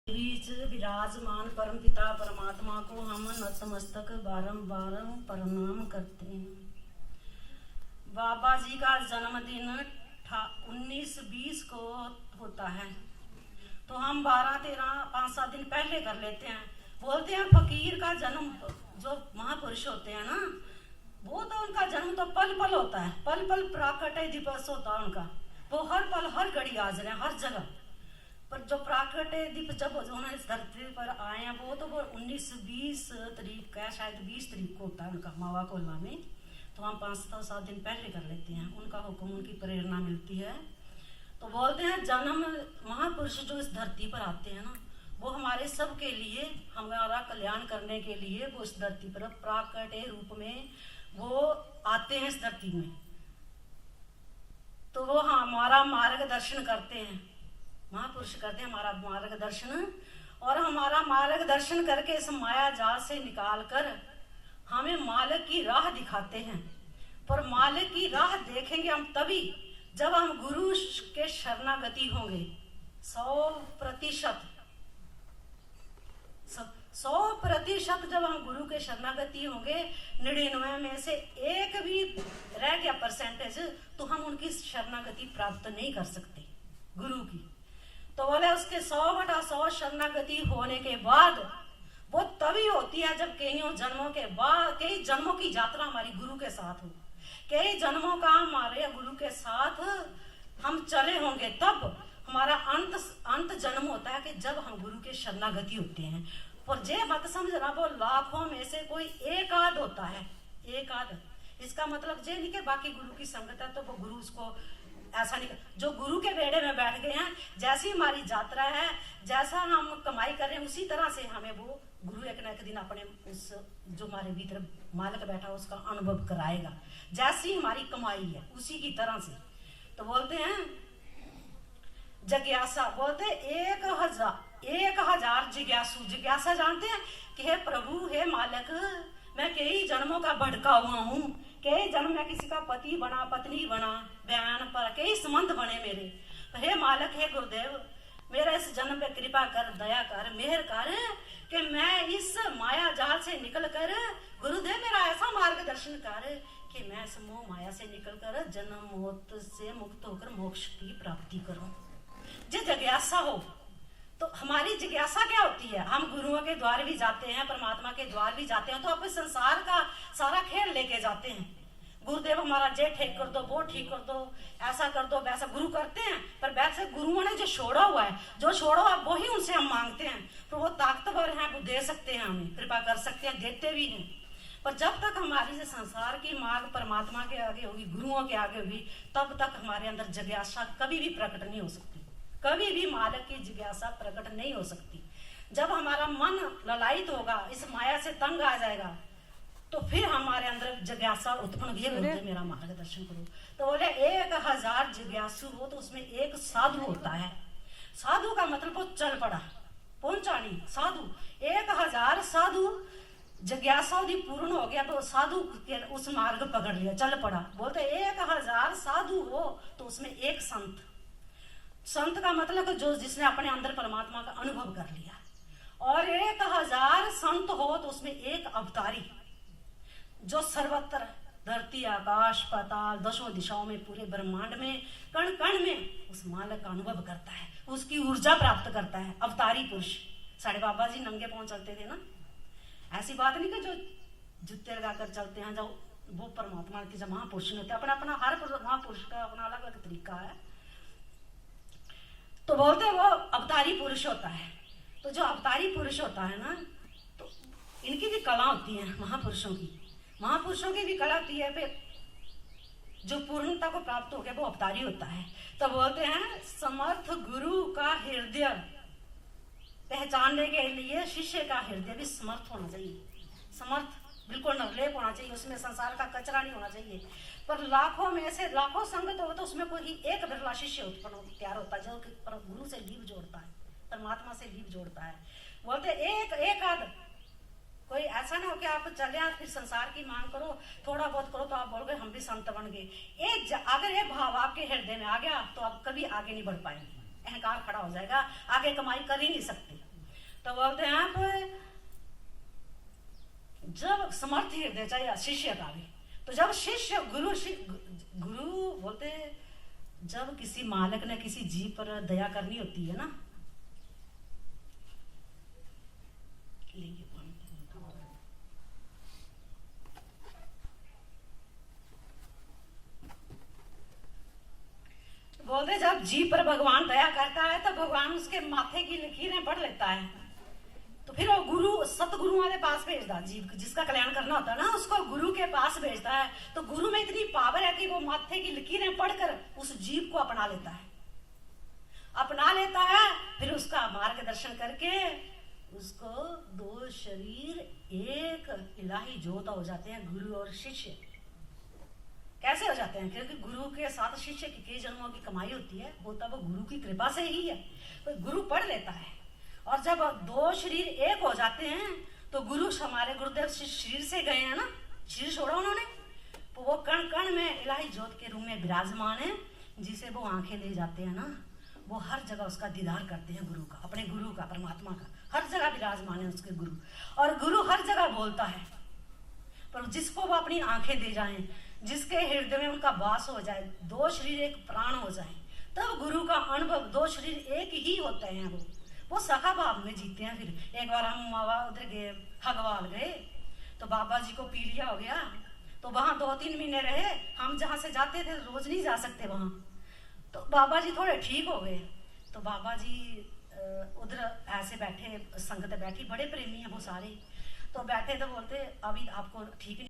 बीच विराजमान परमपिता परमात्मा को हम नतमस्तक बारंबार प्रणाम करते हैं। बाबा जी का जन्मदिन 19-20 को होता है, तो हम 12-13 5-7 दिन पहले कर लेते हैं। बोलते हैं फकीर का जन्म, जो महापुरुष होते हैं ना, वो तो उनका जन्म तो पल पल होता है, पल पल प्राकट्य दिवस होता है उनका। वो हर पल हर घड़ी हाजिर है हर जगह पर। जो प्राकट्य दिवस जब उन्होंने इस धरती पर आए हैं, वो तो वो 19-20 तारीख का, शायद 20 तारीख को होता है उनका मावा कोल्ला में। तो हम 5-7 दिन पहले कर लेते हैं, उनका हुक्म, उनकी प्रेरणा मिलती है। तो बोलते हैं जन्म महापुरुष जो इस धरती पर आते हैं ना, वो हमारे सब के लिए, हमारा कल्याण करने के लिए वो इस धरती पर प्राकट्य रूप में वो आते हैं इस धरती में। तो वो हमारा मार्गदर्शन करते हैं, महापुरुष करते हैं हमारा मार्गदर्शन, और हमारा मार्गदर्शन करके इस माया जाल से निकाल कर हमें मालिक की राह दिखाते हैं। पर मालिक की राह देखेंगे हम तभी जब हम गुरु के शरणागति होंगे। 100% जब हम गुरु के शरणागति होंगे, 99 में से एक भी रह गया परसेंटेज, तो हम उनकी शरणागति प्राप्त नहीं कर सकते गुरु की। तो बोले उसके 100/100 शरणागति होने के बाद वो तभी होती है जब कई जन्मों के बाद, कई जन्मों की यात्रा हमारी गुरु के साथ हो, कई जन्मों का हमारे गुरु के साथ हम चले होंगे, तब हमारा अंत जन्म होता है कि जब हम गुरु के शरणागति होते हैं। और जे मत समझना वो लाखों में से कोई एक आध होता है, एक आध। इसका मतलब जे नहीं कि बाकी गुरु की संगत है तो वो गुरु उसको ऐसा नहीं। जो गुरु के बेड़े में बैठ गए हैं, जैसी हमारी यात्रा है, जैसा हम कमाई कर रहे हैं, उसी तरह से हमें वो गुरु एक न एक दिन अपने उस जो हमारे भीतर मालिक बैठा उसका अनुभव कराएगा। जैसी हमारी कमाई है उसी की तरह से। तो बोलते हैं जिज्ञासा, बोलते 1000 जिज्ञासु। जिज्ञासा जानते हैं कि हे प्रभु, हे मालिक, मैं कई जन्मों का भटका हुआ हूँ, कई जन्म में किसी का पति बना, पत्नी बना, बयान पर कई संबंध बने मेरे। हे मालिक, हे गुरुदेव, मेरा इस जन्म पे कृपा कर, दया कर, मेहर कर कि मैं इस माया जाल से निकल कर, गुरुदेव मेरा ऐसा मार्गदर्शन कर कि मैं इस मोह माया से निकल कर जन्म मौत से मुक्त होकर मोक्ष की प्राप्ति करूं। जो जिज्ञासा हो, तो हमारी जिज्ञासा क्या होती है? हम गुरुओं के द्वार भी जाते हैं, परमात्मा के द्वार भी जाते हैं, तो अपने संसार का सारा खेल लेके जाते हैं। गुरुदेव हमारा जे ठीक कर दो, वो ठीक कर दो, ऐसा कर दो, वैसा गुरु करते हैं। पर वैसे गुरुओं ने जो छोड़ा हुआ है, जो छोड़ा हुआ वही उनसे हम मांगते हैं। तो वो ताकतवर हैं, वो दे सकते हैं, हमें कृपा कर सकते हैं, देते भी हैं। पर जब तक हमारी से संसार की मांग परमात्मा के आगे होगी, गुरुओं के आगे होगी, तब तक हमारे अंदर जिज्ञासा कभी भी प्रकट नहीं हो सकती। कभी भी मालिक की जिज्ञासा प्रकट नहीं हो सकती। जब हमारा मन ललायित होगा, इस माया से तंग आ जाएगा, तो फिर हमारे अंदर जिज्ञासा उत्पन्न ये बोलते मेरा मार्गदर्शन करो। तो बोले 1000 जिज्ञासु हो तो उसमें एक साधु होता है। साधु का मतलब वो चल पड़ा, पहुंचा नहीं। साधु 1000 साधु, जिज्ञासा यदि पूर्ण हो गया तो साधु के उस मार्ग पकड़ लिया, चल पड़ा। बोलते 1000 साधु हो तो उसमें एक संत। संत का मतलब जो जिसने अपने अंदर परमात्मा का अनुभव कर लिया। और 1000 संत हो तो उसमें एक अवतारी, जो सर्वत्र धरती, आकाश, पाताल, दशों दिशाओं में, पूरे ब्रह्मांड में, कण कण में उस मालिक का अनुभव करता है, उसकी ऊर्जा प्राप्त करता है। अवतारी पुरुष। साढ़े बाबा जी नंगे पांव चलते थे ना, ऐसी बात नहीं कि जो जूते लगाकर चलते हैं, जो वो परमात्मा के जब महापुरुष होते हैं। अपना अपना हर महापुरुष का अपना अलग अलग तरीका है। तो बोलते हैं वो अवतारी पुरुष होता है। तो जो अवतारी पुरुष होता है ना, तो इनकी भी कला होती है महापुरुषों की। महापुरुषों की भी कला होती है, फिर जो पूर्णता को प्राप्त हो गया वो अवतारी होता है। तो बोलते हैं समर्थ गुरु का हृदय पहचानने के लिए शिष्य का हृदय भी समर्थ होना चाहिए। समर्थ बिल्कुल निर्लेप होना चाहिए, उसमें संसार का कचरा नहीं होना चाहिए। पर लाखों में से लाखों संगत हो तो उसमें कोई एक बिरला शिष्य उत्पन्न तैयार होता है, जो गुरु से लीव जोड़ता है, परमात्मा से लीव जोड़ता है। बोलते एक आध, कोई ऐसा ना हो कि आप चले फिर संसार की मांग करो, थोड़ा बहुत करो तो आप बोल गए हम भी संत बन गए। अगर ये भाव आपके हृदय में आ गया तो आप कभी आगे नहीं बढ़ पाएंगे, अहंकार खड़ा हो जाएगा, आगे कमाई कर ही नहीं सकते। तो बोलते हैं आप जब समर्थ हृदय चाहिए शिष्य का भी, तो जब शिष्य गुरु बोलते जब किसी मालिक ने किसी जीव पर दया करनी होती है ना, बोलते जब जीव पर भगवान दया करता है तो भगवान उसके माथे की लकीरें पढ़ लेता है, तो फिर वो गुरु सतगुरु वाले पास भेजता, जीव जिसका कल्याण करना होता है ना उसको गुरु के पास भेजता है। तो गुरु में इतनी पावर है कि वो माथे की लकीरें पढ़कर उस जीव को अपना लेता है, फिर उसका मार्गदर्शन करके उसको दो शरीर एक इलाही जोत हो जाते हैं, गुरु और शिष्य। कैसे हो जाते हैं? क्योंकि गुरु के साथ शिष्य की कई जन्मों की कमाई होती है, वो तब गुरु की कृपा से ही है। तो गुरु पढ़ लेता है, और जब दो शरीर एक हो जाते हैं तो गुरु हमारे गुरुदेव शरीर से गए हैं ना, शरीर छोड़ा उन्होंने, तो वो कण कण में इलाही ज्योत के रूप में विराजमान है, जिसे वो आंखें दे जाते हैं ना, वो हर जगह उसका दीदार करते हैं गुरु का, अपने गुरु का, परमात्मा का, हर जगह विराजमान है उसके गुरु। और गुरु हर जगह बोलता है, पर जिसको वो अपनी आंखें दे जाएं, जिसके हृदय में उनका वास हो जाए, दो शरीर एक प्राण हो जाए, तब गुरु का अनुभव, दो शरीर एक ही होते हैं, वो सखा भाव में जीते हैं। फिर एक बार हम उधर गए, हगवाल गए, तो बाबा जी को पीलिया हो गया, तो वहां 2-3 महीने रहे। हम जहाँ से जाते थे रोज नहीं जा सकते वहां, तो बाबा जी थोड़े ठीक हो गए। तो बाबा जी उधर ऐसे बैठे, संगत बैठी, बड़े प्रेमी है वो सारे, तो बैठे तो बोलते अभी आपको ठीक